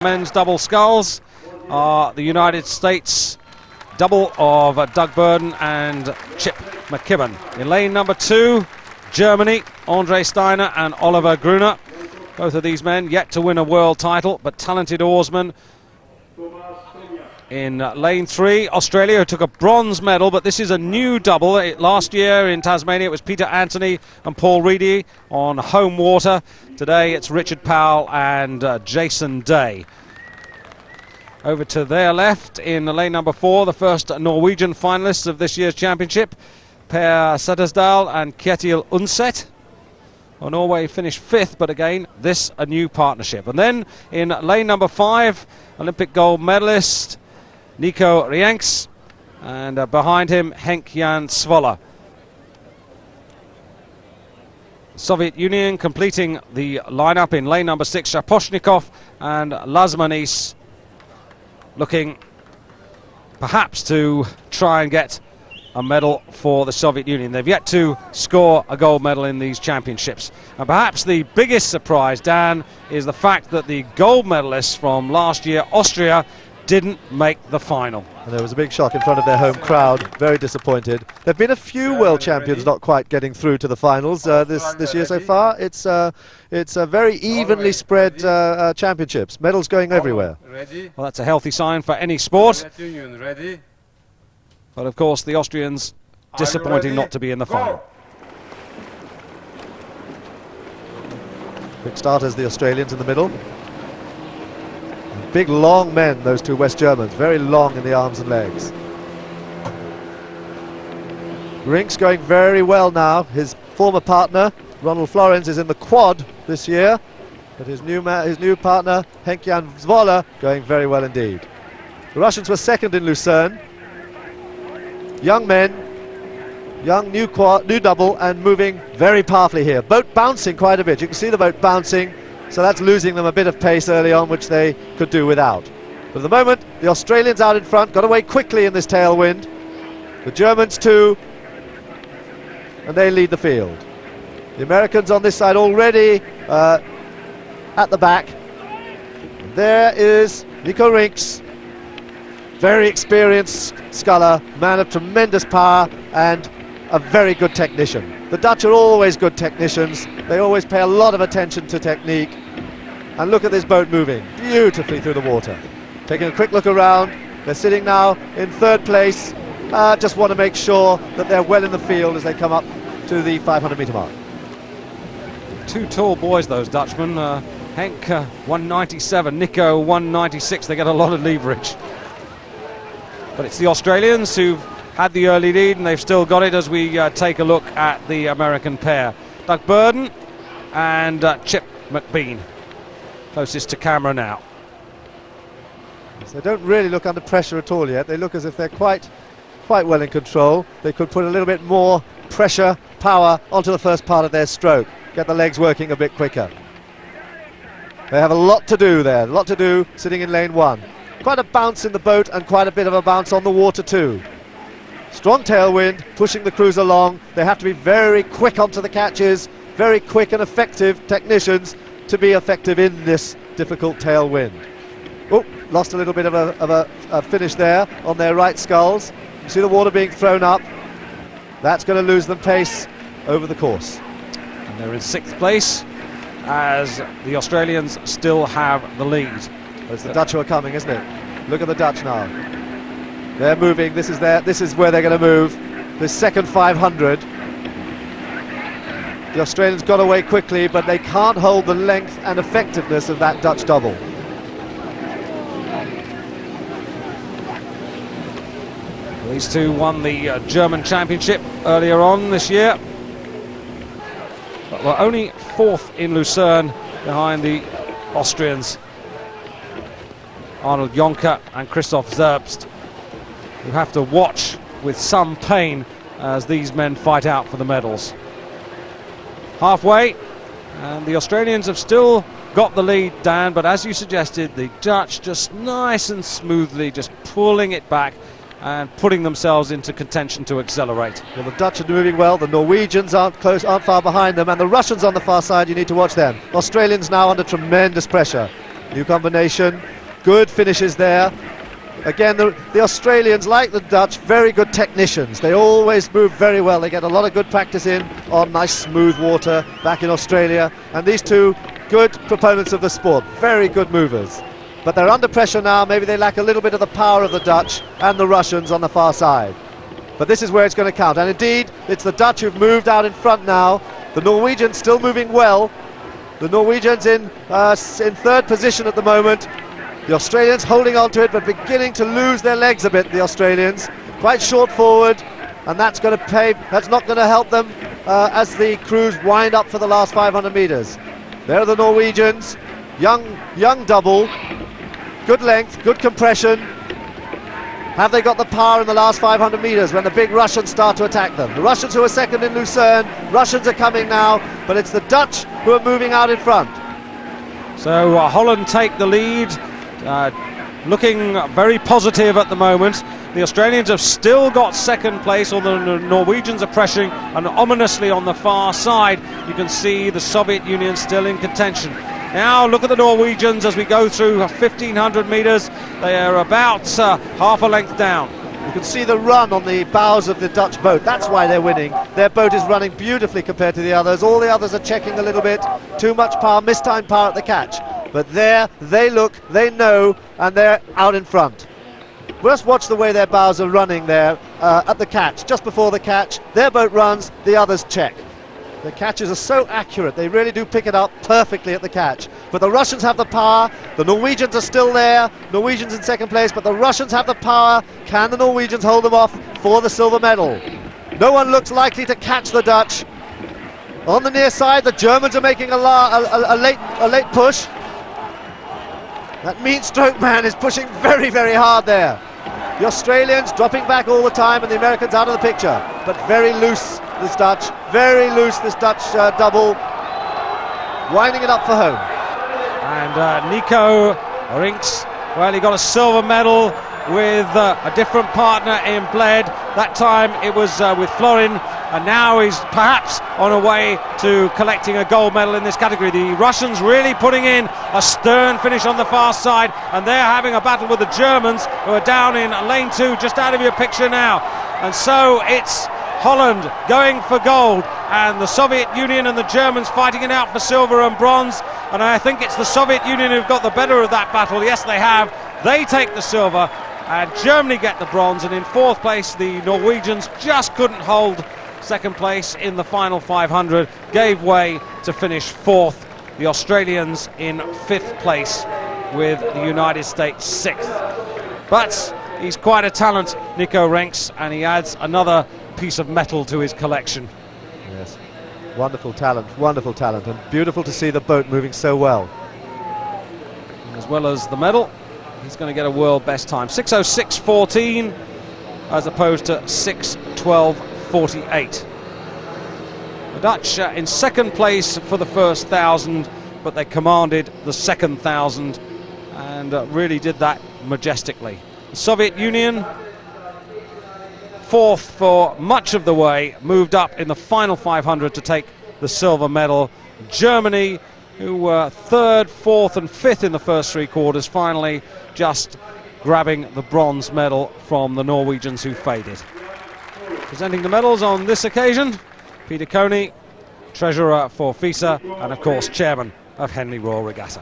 Men's double sculls are the United States double of Doug Burden and Chip McKibben. In lane number 2, Germany, Andre Steiner and Oliver Gruener. Both of these men yet to win a world title, but talented oarsmen. In lane 3, Australia, who took a bronze medal, but this is a new double. Last year in Tasmania it was Peter Anthony and Paul Reedy on home water. Today it's Richard Powell and Jason Day. Over to their left in lane number 4, the first Norwegian finalists of this year's championship, Per Setesdal and Kjetil Undset. Well, Norway finished 5th, but again, this a new partnership. And then in lane number 5, Olympic gold medalist Nico Rienks, and behind him Henk-Jan Zwolle. Soviet Union completing the lineup in lane number 6, Shaposhnikov and Lasmanis, looking perhaps to try and get a medal for the Soviet Union. They've yet to score a gold medal in these championships. And perhaps the biggest surprise, Dan, is the fact that the gold medalists from last year, Austria, didn't make the final. And there was a big shock in front of their home crowd, very disappointed. There have been a few world champions not quite getting through to the finals this year so far. It's a very evenly spread championships, medals going everywhere. Well, that's a healthy sign for any sport. But of course the Austrians disappointing not to be in the final. Quick starters, the Australians in the middle. Big long men, those two West Germans, very long in the arms and legs. Rienks going very well now. His former partner Ronald Florens is in the quad this year, but his new partner Henk-Jan Zwolle going very well indeed. The Russians were second in Lucerne. Young men, young new double, and moving very powerfully here. Boat bouncing quite a bit. You can see the boat bouncing. So that's losing them a bit of pace early on, which they could do without. But at the moment, the Australians out in front, got away quickly in this tailwind. The Germans too, and they lead the field. The Americans on this side already at the back. And there is Nico Rienks, very experienced sculler, man of tremendous power and a very good technician. The Dutch are always good technicians. They always pay a lot of attention to technique. And look at this boat moving beautifully through the water. Taking a quick look around. They're sitting now in 3rd place. Just want to make sure that they're well in the field as they come up to the 500-metre mark. Two tall boys, those Dutchmen. Henk 197, Nico 196. They get a lot of leverage. But it's the Australians who've had the early lead, and they've still got it as we take a look at the American pair. Doug Burden and Chip McBean, closest to camera now. So they don't really look under pressure at all yet. They look as if they're quite well in control. They could put a little bit more pressure, power onto the first part of their stroke, get the legs working a bit quicker. They have a lot to do there, a lot to do sitting in lane 1. Quite a bounce in the boat and quite a bit of a bounce on the water too. Strong tailwind, pushing the crews along. They have to be very quick onto the catches, very quick and effective technicians to be effective in this difficult tailwind. Oh, lost a little bit of a finish there on their right sculls. You see the water being thrown up. That's going to lose them pace over the course. And they're in 6th place as the Australians still have the lead. Well, it's the Dutch who are coming, isn't it? Look at the Dutch now. They're moving. This is where they're going to move. The second 500. The Australians got away quickly, but they can't hold the length and effectiveness of that Dutch double. These two won the German championship earlier on this year, but were only 4th in Lucerne behind the Austrians, Arnold Jonker and Christoph Zerbst, who have to watch with some pain as these men fight out for the medals. Halfway, and the Australians have still got the lead, Dan, but as you suggested, the Dutch just nice and smoothly just pulling it back and putting themselves into contention to accelerate. Well, the Dutch are moving well, the Norwegians aren't far behind them, and the Russians on the far side, you need to watch them. Australians now under tremendous pressure. New combination, good finishes there. Again, the Australians, like the Dutch, very good technicians. They always move very well. They get a lot of good practice in on nice smooth water back in Australia. And these two, good proponents of the sport, very good movers. But they're under pressure now. Maybe they lack a little bit of the power of the Dutch and the Russians on the far side. But this is where it's going to count. And indeed, it's the Dutch who've moved out in front now. The Norwegians still moving well. The Norwegians in third position at the moment. The Australians holding on to it, but beginning to lose their legs a bit, the Australians. Quite short forward, and that's going to pay. That's not going to help them as the crews wind up for the last 500 metres. There are the Norwegians. Young double. Good length, good compression. Have they got the power in the last 500 metres when the big Russians start to attack them? The Russians who are second in Lucerne, Russians are coming now, but it's the Dutch who are moving out in front. So Holland take the lead, looking very positive at the moment. The Australians have still got second place, although the Norwegians are pressuring, and ominously on the far side you can see the Soviet Union still in contention. Now look at the Norwegians as we go through 1,500 metres. They are about half a length down. You can see the run on the bows of the Dutch boat. That's why they're winning. Their boat is running beautifully compared to the others. All the others are checking a little bit. Too much power, mistimed power at the catch. But there, they look, they know, and they're out in front. Just watch the way their bows are running there at the catch. Just before the catch, their boat runs, the others check. The catches are so accurate, they really do pick it up perfectly at the catch. But the Russians have the power, the Norwegians are still there, Norwegians in second place, but the Russians have the power. Can the Norwegians hold them off for the silver medal? No one looks likely to catch the Dutch. On the near side, the Germans are making a late push. That mean stroke man is pushing very, very hard there. The Australians dropping back all the time, and the Americans out of the picture. But very loose, this Dutch. Very loose, this Dutch double. Winding it up for home. And Nico Rienks, well, he got a silver medal with a different partner in Bled. That time it was with Florin, and now he's perhaps on a way to collecting a gold medal in this category. The Russians really putting in a stern finish on the far side, and they're having a battle with the Germans, who are down in lane 2, just out of your picture now. And so it's Holland going for gold, and the Soviet Union and the Germans fighting it out for silver and bronze. And I think it's the Soviet Union who've got the better of that battle. Yes, they have. They take the silver, and Germany get the bronze. And in fourth place, the Norwegians just couldn't hold second place in the final 500, gave way to finish fourth. The Australians in fifth place, with the United States sixth. But he's quite a talent, Nico Rienks, and he adds another piece of metal to his collection. Yes, wonderful talent, and beautiful to see the boat moving so well. As well as the medal, he's going to get a world best time, 6:06.14 as opposed to 6:12.48. The Dutch in second place for the first 1,000, but they commanded the second 1,000 and really did that majestically. The Soviet Union, fourth for much of the way, moved up in the final 500 to take the silver medal. Germany, who were third, fourth and fifth in the first three quarters, finally just grabbing the bronze medal from the Norwegians, who faded. Presenting the medals on this occasion, Peter Coney, treasurer for FISA, and of course chairman of Henley Royal Regatta.